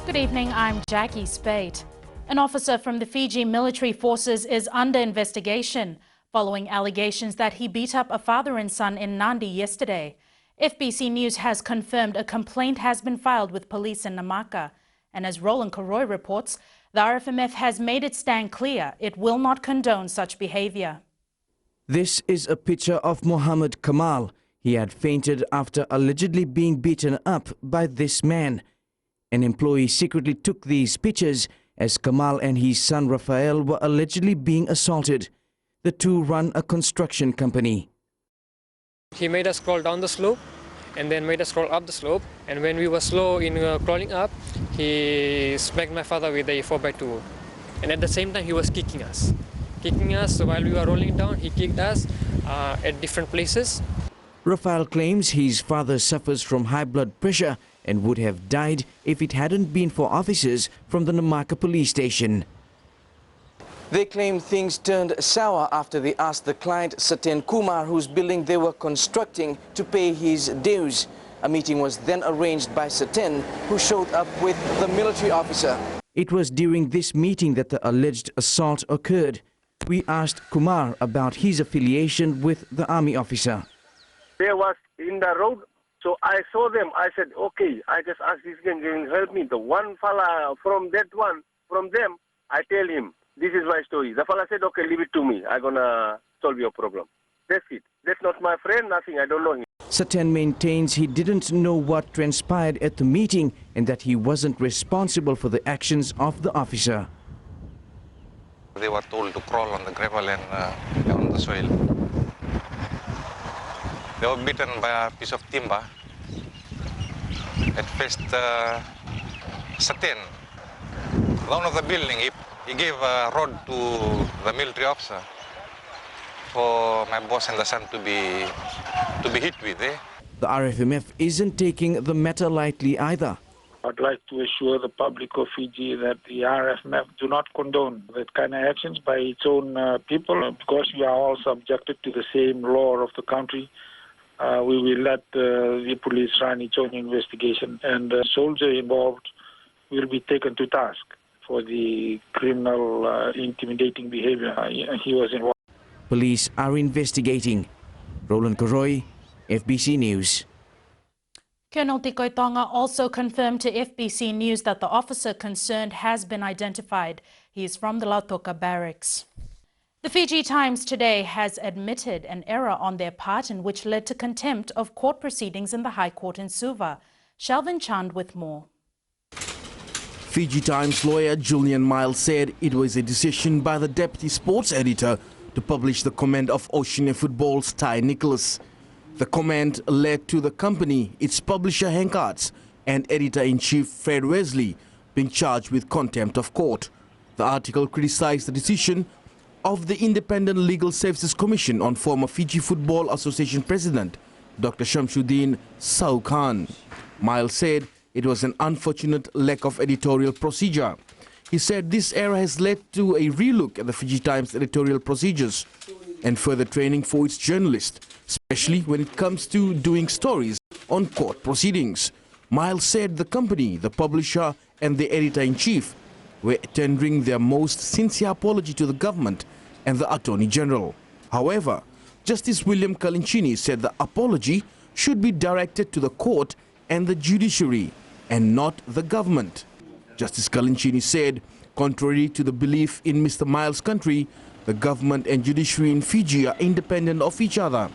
Good evening, I'm Jackie Spate. An officer from the Fiji military forces is under investigation following allegations that he beat up a father and son in Nandi yesterday. FBC News has confirmed a complaint has been filed with police in Namaka. And as Roland Karoy reports, the RFMF has made it stand clear it will not condone such behavior. This is a picture of Mohammed Kamal. He had fainted after allegedly being beaten up by this man. An employee secretly took these pictures as Kamal and his son Rafael were allegedly being assaulted. The two run a construction company. He made us crawl down the slope and then made us crawl up the slope. And when we were slow in crawling up, he smacked my father with a 4x2. And at the same time, he was kicking us. While we were rolling down, he kicked us at different places. Rafael claims his father suffers from high blood pressure and would have died if it hadn't been for officers from the Namaka police station. They claim things turned sour after they asked the client Saten Kumar, whose building they were constructing, to pay his dues. A meeting was then arranged by Saten, who showed up with the military officer. It was during this meeting that the alleged assault occurred. We asked Kumar about his affiliation with the army officer. They was in the road, so I saw them. I said, okay, I just asked this guy, can you help me? The one fella from them, I tell him, this is my story. The fella said, okay, leave it to me. I'm gonna solve your problem. That's it. That's not my friend, nothing. I don't know him. Saten maintains he didn't know what transpired at the meeting and that he wasn't responsible for the actions of the officer. They were told to crawl on the gravel and on the soil. They were beaten by a piece of timber. At first, Saten, the owner of the building, he gave a rod to the military officer for my boss and the son to be hit with. The RFMF isn't taking the matter lightly either. I'd like to assure the public of Fiji that the RFMF do not condone that kind of actions by its own people, because we are all subjected to the same law of the country. We will let the police run its own investigation, and the soldier involved will be taken to task for the criminal intimidating behavior he was involved. Police are investigating. Roland Karoy, FBC News. Colonel Tikoi Tonga also confirmed to FBC News that the officer concerned has been identified. He is from the Lautoka barracks. The Fiji Times today has admitted an error on their part in which led to contempt of court proceedings in the High Court in Suva. Shalvin Chand with more. Fiji Times lawyer Julian Miles said it was a decision by the deputy sports editor to publish the comment of Oceania Football's Ty Nicholas. The comment led to the company, its publisher Hank Arts, and editor-in-chief Fred Wesley being charged with contempt of court. The article criticized the decision of the Independent Legal Services Commission on former Fiji Football Association President Dr. Shamsuddin Sau Khan. Miles said it was an unfortunate lack of editorial procedure. He said this error has led to a relook at the Fiji Times editorial procedures and further training for its journalists, especially when it comes to doing stories on court proceedings. Miles said the company, the publisher and the editor-in-chief were tendering their most sincere apology to the government and the Attorney General. However, Justice William Kalinchini said the apology should be directed to the court and the judiciary and not the government. Justice Kalinchini said, contrary to the belief in Mr. Miles' country, the government and judiciary in Fiji are independent of each other.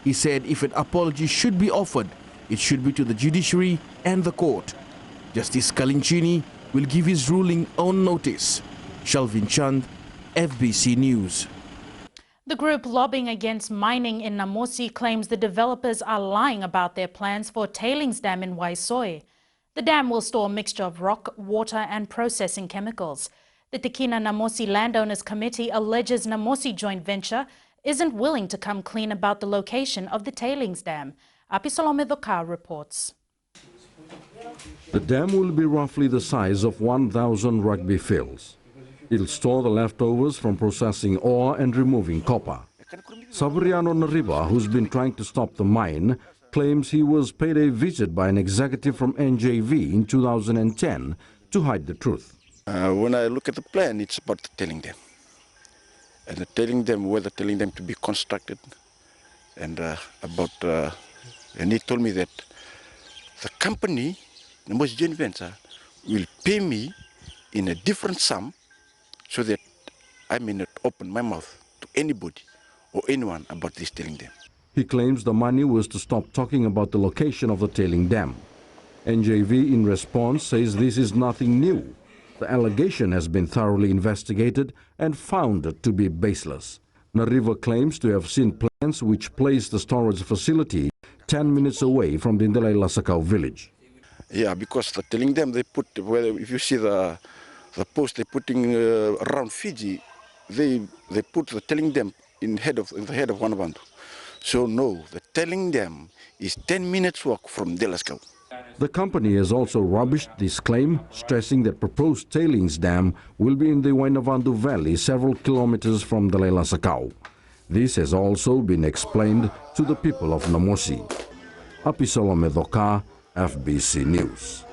He said if an apology should be offered, it should be to the judiciary and the court. Justice Kalinchini will give his ruling on notice. Shalvin Chand, FBC News. The group lobbying against mining in Namosi claims the developers are lying about their plans for a tailings dam in Waisoi. The dam will store a mixture of rock, water and processing chemicals. The Tekina Namosi Landowners Committee alleges Namosi joint venture isn't willing to come clean about the location of the tailings dam. Apisalome Dokar reports. The dam will be roughly the size of 1,000 rugby fields. It'll store the leftovers from processing ore and removing copper. Sabriano Nariba, who's been trying to stop the mine, claims he was paid a visit by an executive from NJV in 2010 to hide the truth. When I look at the plan, it's about telling them. And telling them to be constructed. And and he told me that the company, the most joint venture, will pay me in a different sum so that I may not open my mouth to anybody or anyone about this tailing dam. He claims the money was to stop talking about the location of the tailing dam. NJV in response says this is nothing new. The allegation has been thoroughly investigated and found to be baseless. Nariva claims to have seen plans which place the storage facility 10 minutes away from the Ndalai Lasakau village. Yeah, because the tailing dam they put, if you see the post they're putting around Fiji, they put the tailing dam in the head of Wanabantu. So no, the tailing dam is 10 minutes walk from Lasakau. The company has also rubbished this claim, stressing that proposed tailings dam will be in the Wainavandu Valley, several kilometers from Ndalai Lasakau. This has also been explained to the people of Namosi. Apisolo Medoka, FBC News.